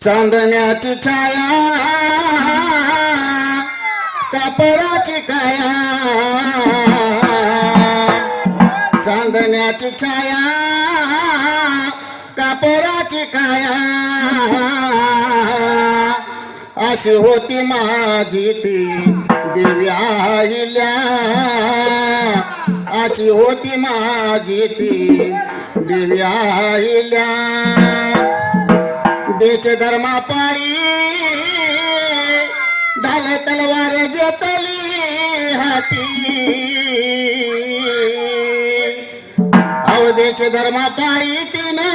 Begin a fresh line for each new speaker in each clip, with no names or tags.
चांदण्याची छाया कापराची काया, चांदण्याची छाया कापराची काया, अशी होती माझी ती देवी आईल्या, अशी होती माझी ती देवी आईल्या. देश धर्मापायी ढाल तलवार घेतली हाती, देश धर्मापायी तिने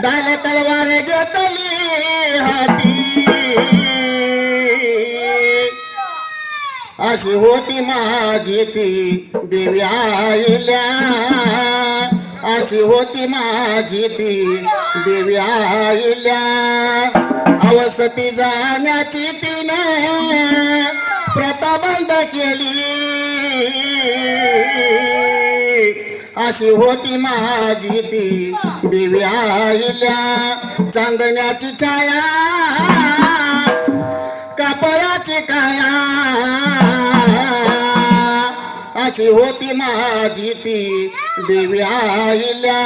ढाल तलवार घेतली हाती, अशी होती माझी ती देवी आईल्या, अशी होती माझी ती देवी आईल्या. अवसती जाण्याची तिने प्रथा बंद केली, अशी होती माझी ती देवी आईल्या. चांदण्याची छाया कापराची काया, अशी होती माझी ती देवी आईल्या,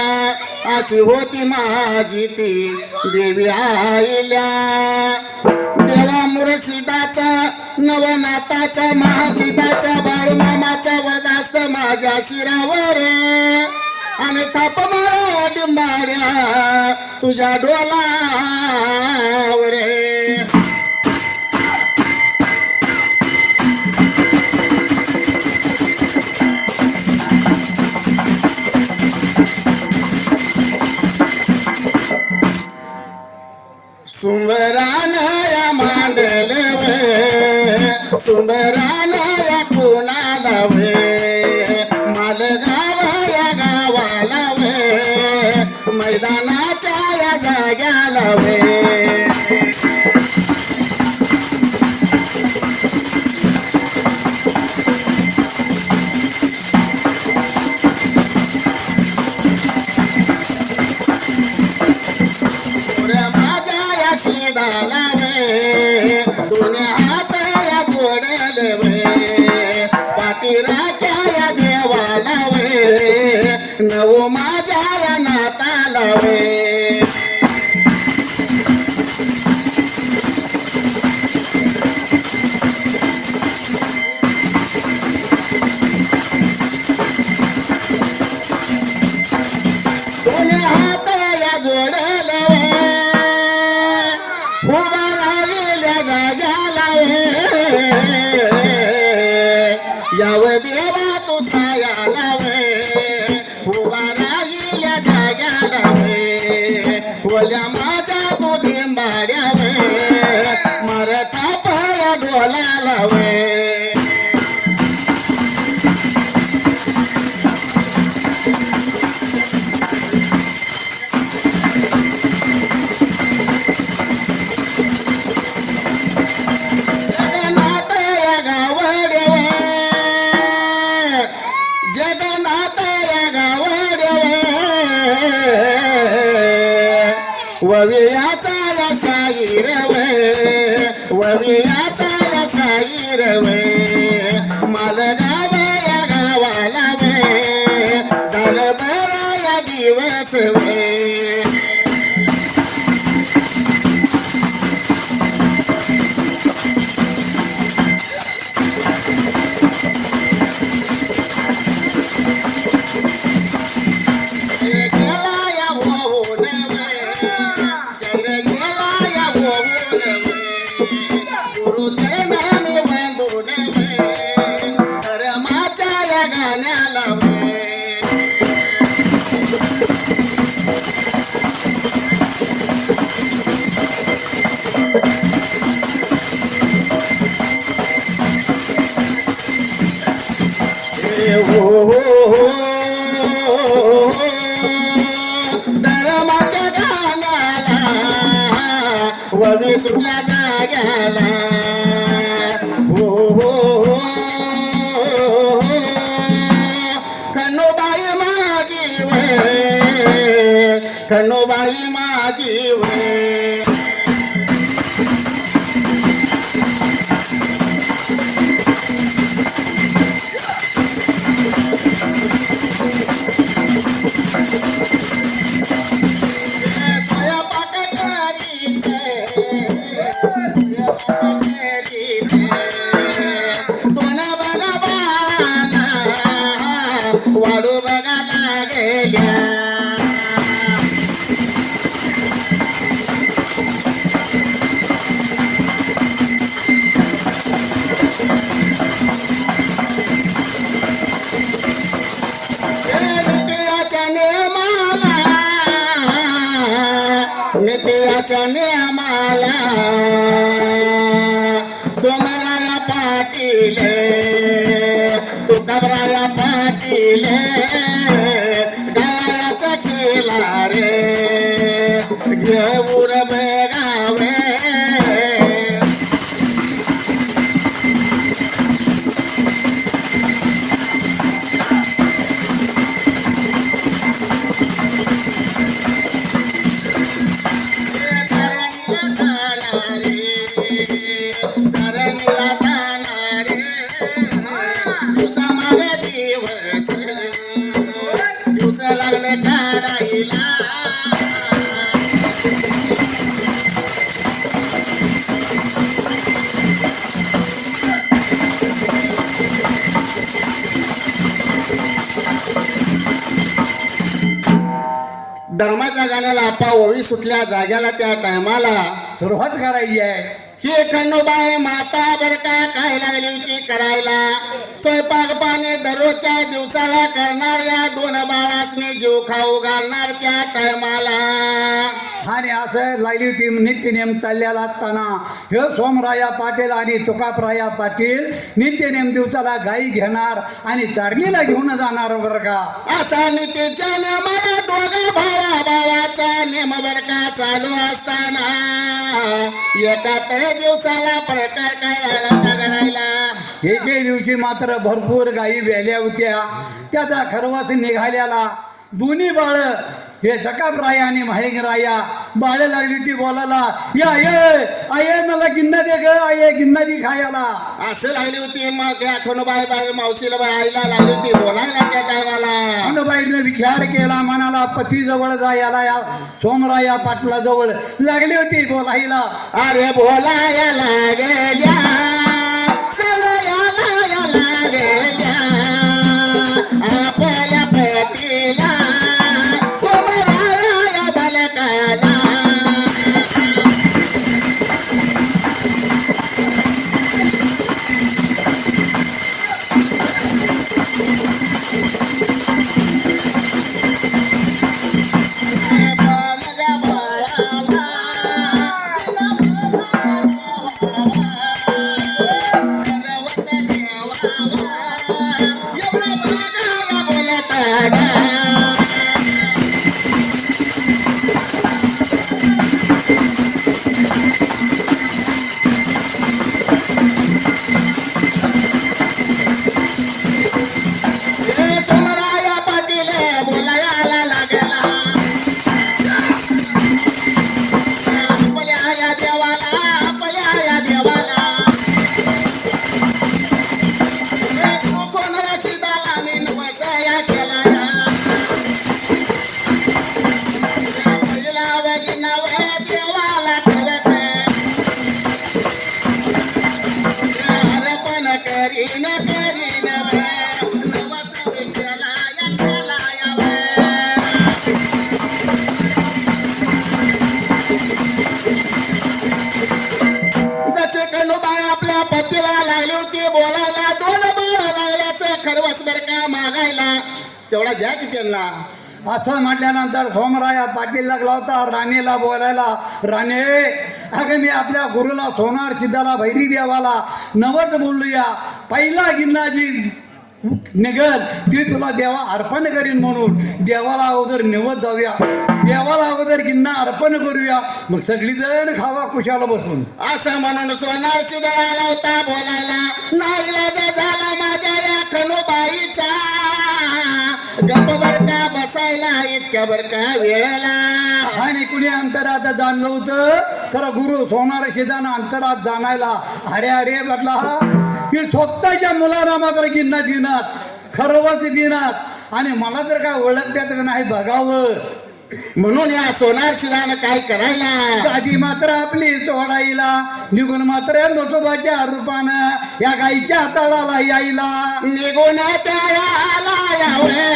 अशी होती माझी ती देवी आईल्या. देवा मुर्शिदाचा नवनाथाचा महासिदाचा बाळूमामाचा वरदास्त माझ्या शिरावर, आणि थाप मारा डिंबाड्या तुझ्या डोलावर. सुंदरान या मांडल वे, सुंदरान या कुणाला वे, मालगाव या गावाला वे, मैदानाच्या या जाग्याला वे. दोन्ही हात या जोडले वे, पाटीराच्या या देवाला वे, नवो माझ्या या नाताला वे. दोन्ही हात या जोडले वे, उभा राहिल्या जाग्याला वे, याव देवा तू सायाला वे, उभा राहिल्या जाग्याला वे, ओल्या माझ्या तू डिंबाड्या वे, मरता पाया डोलाला वे. ववियाचा या शाहीर वे, ववियाचा या शाहीर वे, मालगाव या गावाला वे, झालं बरं या दिवस वे. धर्माच्या गाण्याला ववी सुटल्या जाग्याला, हो हो हो खंडोबाई माझी वे, खंडोबाई माझी जीव स्वयंपाक करीते दोन भगवाना वाढू बघायला गेल्या नित्याच्या नियमाला सोमराया पाटील तुकाबराया पाटील गायाचा केला रे घेऊर बेगावे चरणीला जाणारे दिवसामागे दिवस लागले काढायला धर्माच्या गाण्याला आपा ओवी सुटल्या जाग्याला त्या टायमाला
सुरुवात करायची आहे.
ही खंडोबाई माता बर का काय लागली होती करायला स्वयंपाक पाणी दररोजच्या दिवसाला करणार या दोन बाळासने जीव खाऊ घालणार त्या टायमाला
आणि असं लागली होती नित्यनेम चाललेला असताना हे सोमराया पाटील आणि तुकापराया पाटील नित्यनेम दिवसाला गाई घेणार आणि चारणीला घेऊन जाणार बरं का.
असा नितीच्या नेमाला दोघा भावाचा नेम बर का चालू असताना एका तर दिवसाला प्रकार काय करायला
एके दिवशी मात्र भरपूर गायी व्याल्या होत्या. त्याचा खरवास निघाल्याला दोन्ही बाळ हे जकापराया आणि म्हाळिंगराया बाळ लागली ती बोलायला या ये आये मला गिन्ना दे ग आये गिन्ना दी खायला
असं लागली होती. मग या खंडोबाई बाई मावशीला बाई आईला लागली होती बोलायला त्या टायमाला
खंडोबाईने विचार केला मनाला पती जवळ जायला या सोमराया पाटला जवळ लागली होती बोलायला
अरे बोलायला गेल्या सगळ्याला गेल्या आपल्या पतीला सोमराया बालकाला तेवढा द्या की त्यांना
असं म्हटल्यानंतर सोमराया पाटील लागला होता राणीला बोलायला राणे अगं मी आपल्या गुरुला सोनार सिद्धाला भैरी देवाला नवच बोलूया पहिला गिन्नाजी निघल ती तुला देवा अर्पण करीन म्हणून देवाला अगोदर निवत जाऊया देवाला अगोदर गिन्ना अर्पण करूया मग सगळीजण खावा कुशाला बसून
असं म्हणून सोनार सिद्धाला होता बोलायला नाईलाज झाला माझ्या या खणूबाईचा गप्प बर का बसायला इतक्या बर का वेळेला.
आणि कुणी अंतरात जाणलं होतं तर गुरु सोनार शिदानं अंतरात जाणायला अरे अरे म्हटला की स्वतःच्या मुलाला मात्र गिन्ना दिनात खरवच दिनात आणि मला तर काय ओळखत्यात नाही बघावं.
म्हणून या सोनार शिदानं काय करायला
आधी मात्र आपली सोडायला निघून मात्र नसोबाच्या रूपानं या गाईच्या तळाला यायला.
निघून त्याला यावे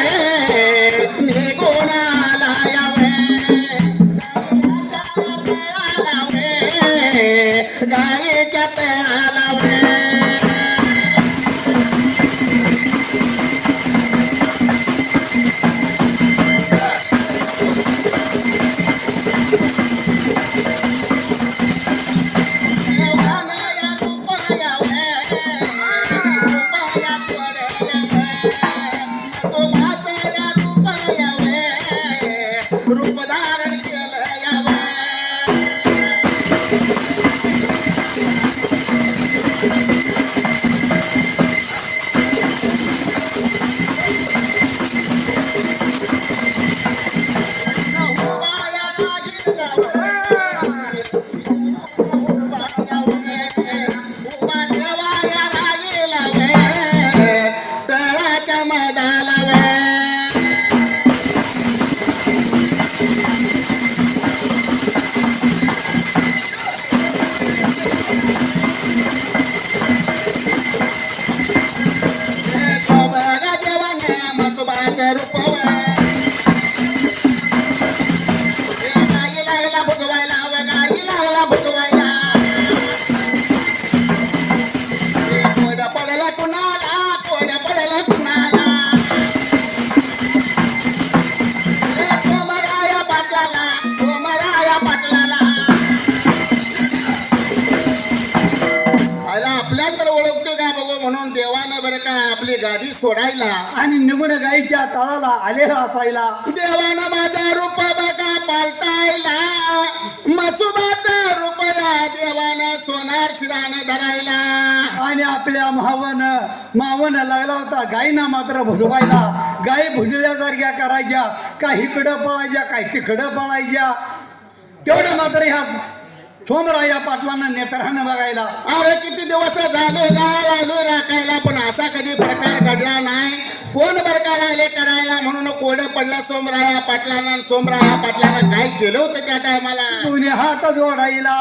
निघून आला यावे गाईच्या तळाला रूप धारण केलं यावे. तळाच्या मधाला बघा देवाने मसुबाचं रूप गाई लागला भुगवायला गाई लागला भुगवायला. कोड पडला कुणाला कोड पडला कुणाला सोमराया पाटलाला सोमराया पाटलाला. आयला आपल्या तर ओळखतो का बघू म्हणून देवानं बरं का आपली गादी सोडायला
आणि निघून गाईच्या तळाला आलेला असायला.
देवानं माझा रूप बघा पालटायला मसुबाचा रूप या देवानं सोनार शिरानं धरायला.
आणि आपल्या मावन लागला होता गायीना मात्र भुजवायला. गायी भुजल्यासारख्या करायच्या का इकडं पळायच्या काय तिकडं पळायच्या. तेवढं मात्र ह्या सोमराया पाटलांना नेत्रानं बघायला.
अरे किती दिवस झाले गाय आलो राखायला पण असा कधी प्रकार घडला नाही. कोण बरका लागले करायला म्हणून कोड पडला सोमराया पाटलांना. सोमराया पाटलांना काय केलं होतं त्या टायमाला
दोन्ही हात जोडायला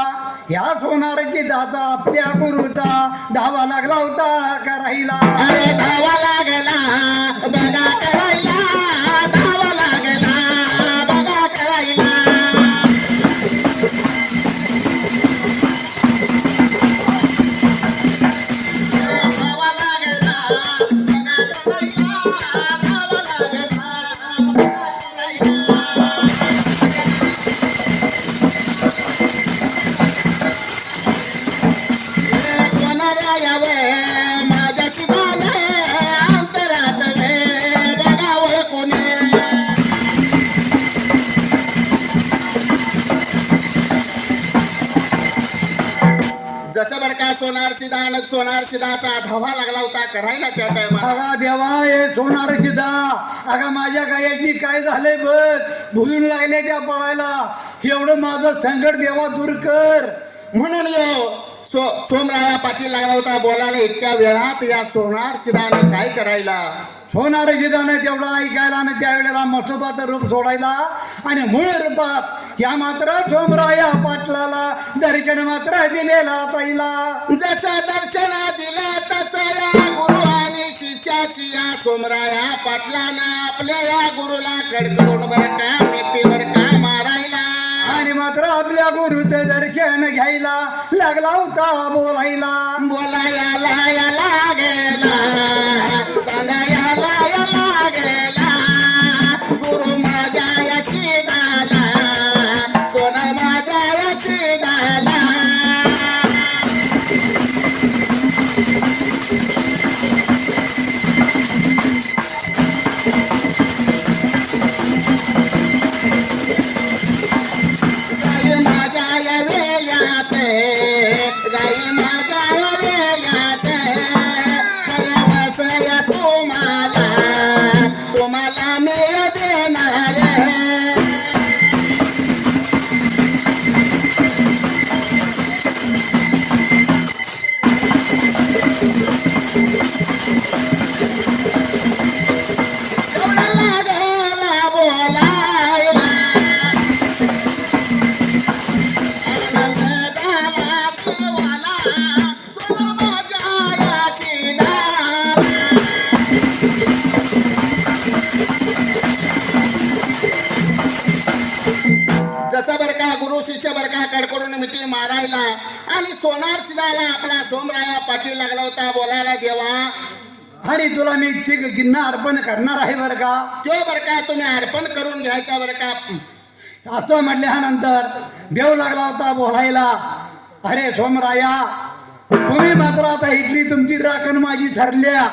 ह्या सोनाराची दादा आपल्या गुरुचा धावा लागला होता करायला.
अरे धावा लागला बघा करायला धावा लागला बघा करायला. धावा लागला बघा करायला धावा लागला सोनाऱ्या यावे माझ्या शिवाने अंतरात वे बघावं कोणी. जसं बर का सोनार सिदाचा धावा लागला होता करायला त्या टायमाला.
अगा देवा हे सोनार शिदा अगा माझ्या गायाची काय झालंय बघ भुलून लागले त्या पळायला. एवढं माझं संकट देवा दूर कर.
म्हणून सोमराया पाटील लागला होता बोलायला इतक्या वेळात या सोनार सिदानं काय करायला.
सोनार शिदाने तेवढं ऐकायला आणि त्यावेळेला मसोबाचं रूप सोडायला आणि मूळ रूपात या मात्र सोमराया पाटलाला दर्शन मात्र दिलेला ताईला.
जसं दर्शन दिलं तसं या गुरु आणि शिष्याची या सोमराया पाटलानं आपल्या या गुरुला कडकडून बरं का मेथीवर का मारायला.
आणि मात्र आपल्या गुरुचं दर्शन घ्यायला लागला होता बोलायला.
बोलायला याला गेला सांगायला याला गेला गुरु माझ्या याची दाला सोनार माझ्या याची दाला. गाई माझ्या या वेळात गाई माझ्या या वेळात बरं का कडकडून मिठी मारायला. आणि सोनार शिदाला आपला सोमराया पाटील लागला होता बोलायला देवा.
आणि तुला मी गिन्ना अर्पण करणार आहे बरं का.
तो बरं का तुम्ही अर्पण करून घ्यायचा बरं का.
असं म्हटल्यानंतर देव लागला होता बोलायला. अरे सोमराया, तुम्ही मात्र आता इथली तुमची राखण माझी ठरल्या.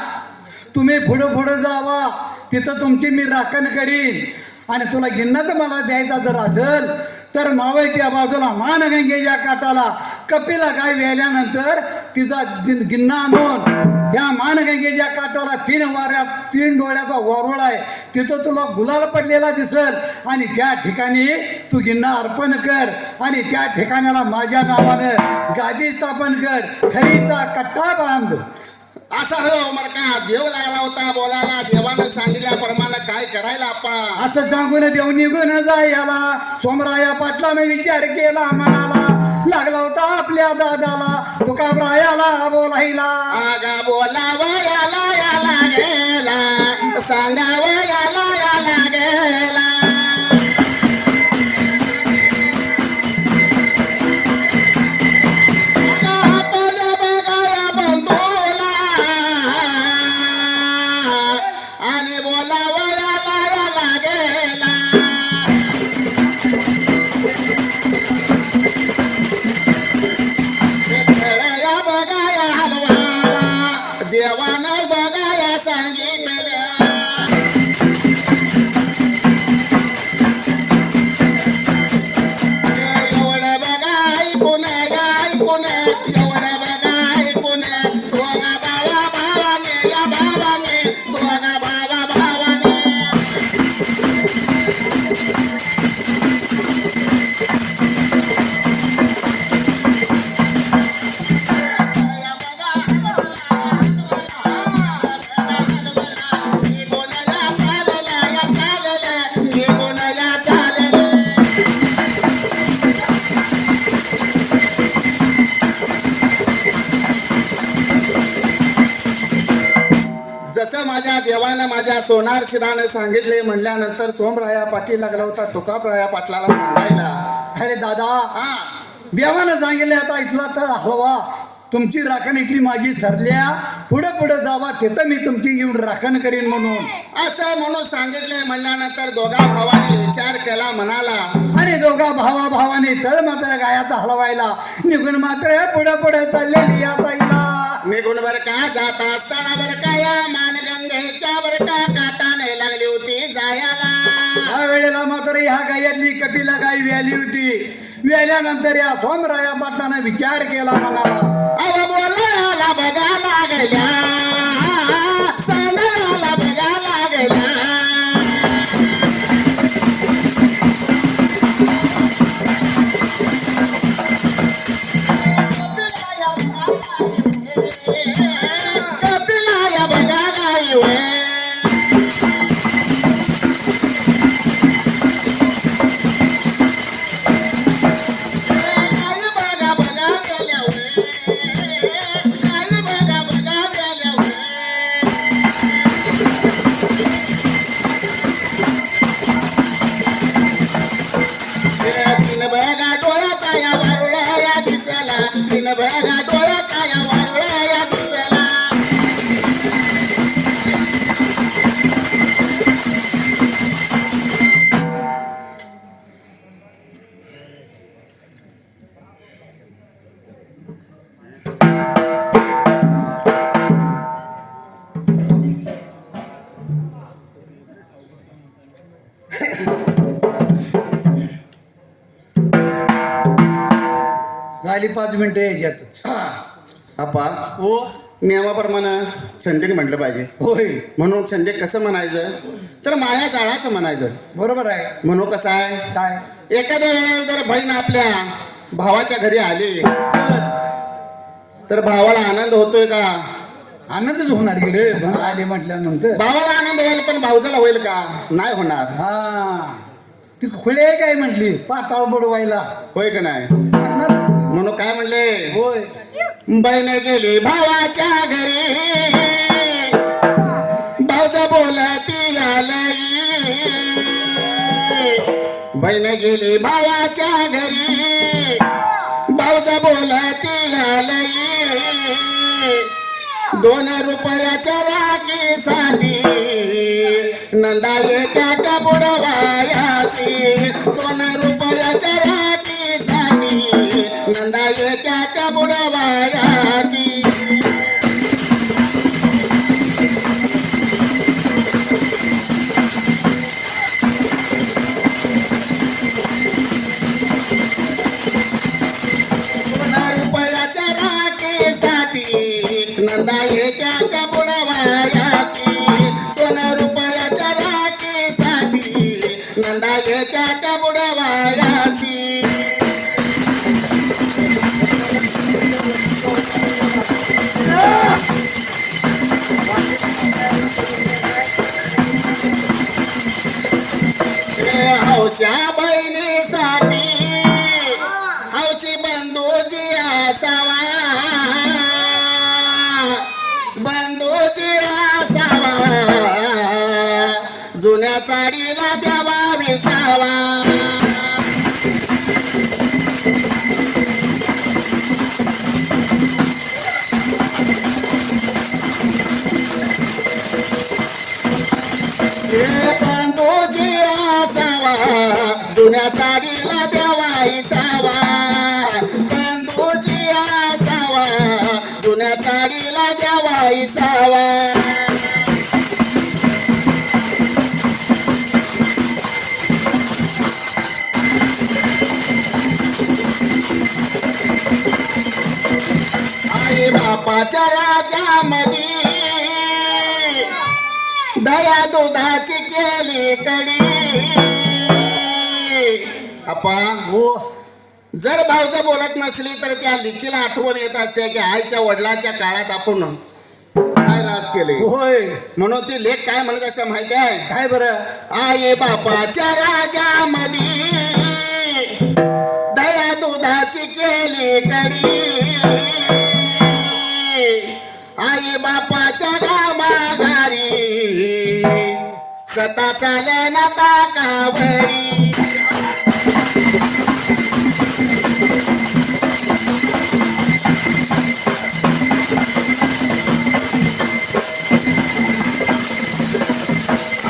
तुम्ही पुढं पुढं जावा, तिथं तुमची मी राखण करीन. आणि तुला गिन्ना तर मला द्यायचा जर असेल तर मावळत्या बाजूला मानगंगेच्या काठाला कपिला गाय व्याल्यानंतर तिचा गिन्ना आणून या मानगंगेच्या काठाला 3 वाऱ्यात 3 डोळ्याचा वारुळ आहे, तिथं तुला गुलाल पडलेला दिसल. आणि त्या ठिकाणी तू गिन्ना अर्पण कर आणि त्या ठिकाणाला माझ्या नावानं गादी स्थापन कर, खरीचा कट्टा बांध.
असा हो मर का देव लागला होता बोलायला. देवानं सांगितल्याप्रमाणे काय करायला आपण.
असं सांगून देव निघून जायला. सोमराया पाटलानं विचार केला, मनाला लागला होता आपल्या दादाला तुकारायाला बोलायला.
आगा बोलावं याला याला गेला, सांगावं याला याला गेला. आणि बोलावं याला याला गेला. खेळया बघाया हलवाला, देवानं बघाया सांगितलं. एवढं बघा ऐकून ऐकून, एवढं बघा ऐकून. दोघा भावा भावाने या भावाने, दोघा भावा भावाने. जसं माझ्या देवानं माझ्या सोनार शिदानं सांगितले म्हणल्यानंतर सोमराया पाटील लागला होता तुकाराया पाटलाला सांगायला.
अरे दादा,
हा
देवानं सांगितले आता इथला तर हलवा, तुमची राखण इथली माझी ठरल्या. पुढं पुढं जावा, तिथं मी तुमची येऊन राखण करीन म्हणून.
असं म्हणून सांगितले म्हणल्यानंतर दोघा भावाने विचार केला म्हणाला.
आणि दोघा भावाने तळ मात्र गायाचा हलवायला निघून मात्र पुढं पुढं चाललेली या ताईला.
निघून बर का जात असताना बर का या मानगंगेच्या बर का काटाने लागली होती जायला.
या वेळेला मात्र ह्या गायातली कपिला गाय व्याली होती. व्याल्यानंतर या सोमराया पाटलानं विचार केला म्हणाला.
अव बोलायला बघा लागल्या, सांगायला बघा लागल्या. कपिला या बघा गाई वे. गाई बघा बघा गेल्या वे, गाई बघा बघा गेल्या वे. तीन बघा डोळ्याचा या वारुळ्या या दिसला, तीन बघा डोळ्याचा या वारुळ्या या दिसला.
झाली 5 मिनिटं याच्यातच.
आपा
हो
नियमाप्रमाणे संदेक म्हटलं पाहिजे.
होय,
म्हणून संदेक कसं म्हणायचं तर माया जाळाचं म्हणायचं.
बरोबर आहे.
म्हणून कसं आहे
काय
एखाद्या वेळेला जर बहीण आपल्या भावाच्या घरी आली तर भावाला आनंद होतोय का.
आनंदच होणार की रे आले म्हटल्यानंतर.
भावाला आनंद होईल पण भाऊजाला होईल का नाही होणार.
हा ती खुले काय म्हटली पाताळ बुडवायला
होय का नाही.
म्हणणार.
म्हणून काय म्हणले
होय,
बहीण गेली भावाच्या घरी भाऊजा बोलती आलई. बहीण गेली भावाच्या घरी भाऊजा बोलती आलई 2 रुपयाच्या राखीसाठी नंदा येत्या त्या बुडवायाची 2 रुपयाच्या राखीसाठी नंदा येत्या त्या बुडवायाची नंदा येत्या त्या बुडवायाची 2 रुपयाच्या राखीसाठी नंदा येत्या त्या बुडवायाची हौशा बहिणीसाठी हौशी बंधूजी असावा बंधूजी असावा जुन्या चाडीला द्यावा विसावा बंधूजी असावा जुन्या चाडीला द्यावा विसावा बंधूजी असावा जुन्या चाडीला द्यावा विसावा आई बापाच्या राजामध्ये दया दुधाची केली कडी आपा
हो
जर भाऊजा बोलत नसली तर त्या लिखीला आठवण येत असते की आईच्या वडिलांच्या काळात आपण काय राज केले
होय
म्हणून ती लेख काय म्हणत असते माहिती आहे
काय बरं
आई बापाच्या राजामध्ये दया दुधाची केली कडी आई बापाच्या गामाघारी सता चाले ना ताकावरी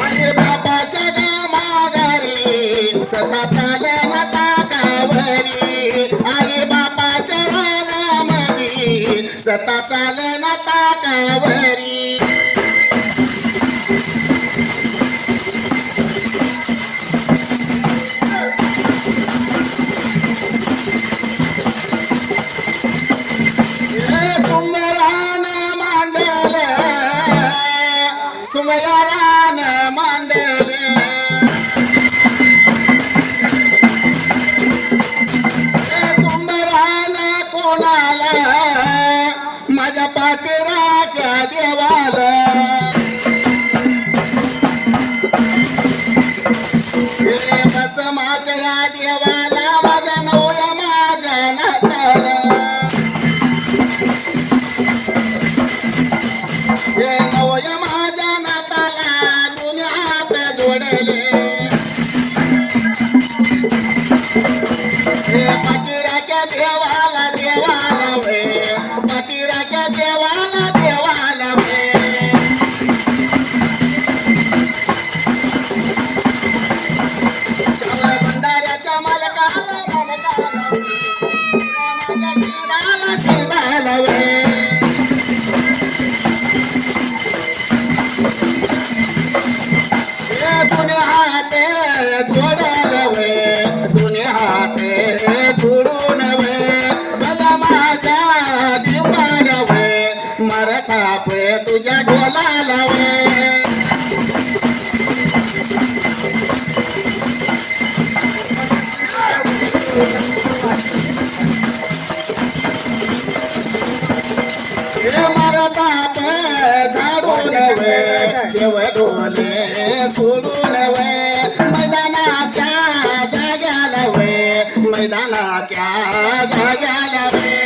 आई बापाच्या गामाघारी सता चाले ना ताकावरी आई बापाच्या रानामध्ये सता चाले ना ताकावरी सुंदरान मांडले सुमयारान मांडले सुंदरान कोणाला माझ्या पाठीराच्या देवाला बस माझ्या देवाला माझ्या नवया माझ्या नाताला नवया माझ्या नाताला दोन्ही हात जोडले पाठीराच्या देवाला देवाला वे पाठीराच्या देवाला देवाला वे भंडाऱ्याच्या मालकाला शिदाला शिदाला वे दुनिया हाते जोडले वे दुनिया हाते जोडून वे मला माझ्या दिवाण वे मरता पे तुझ्या ढोलाला वे मरता पे झाडून वे देव ढोले सोडून वे मैदानाच्या जाग्याला वे मैदानाच्या जाग्याला वे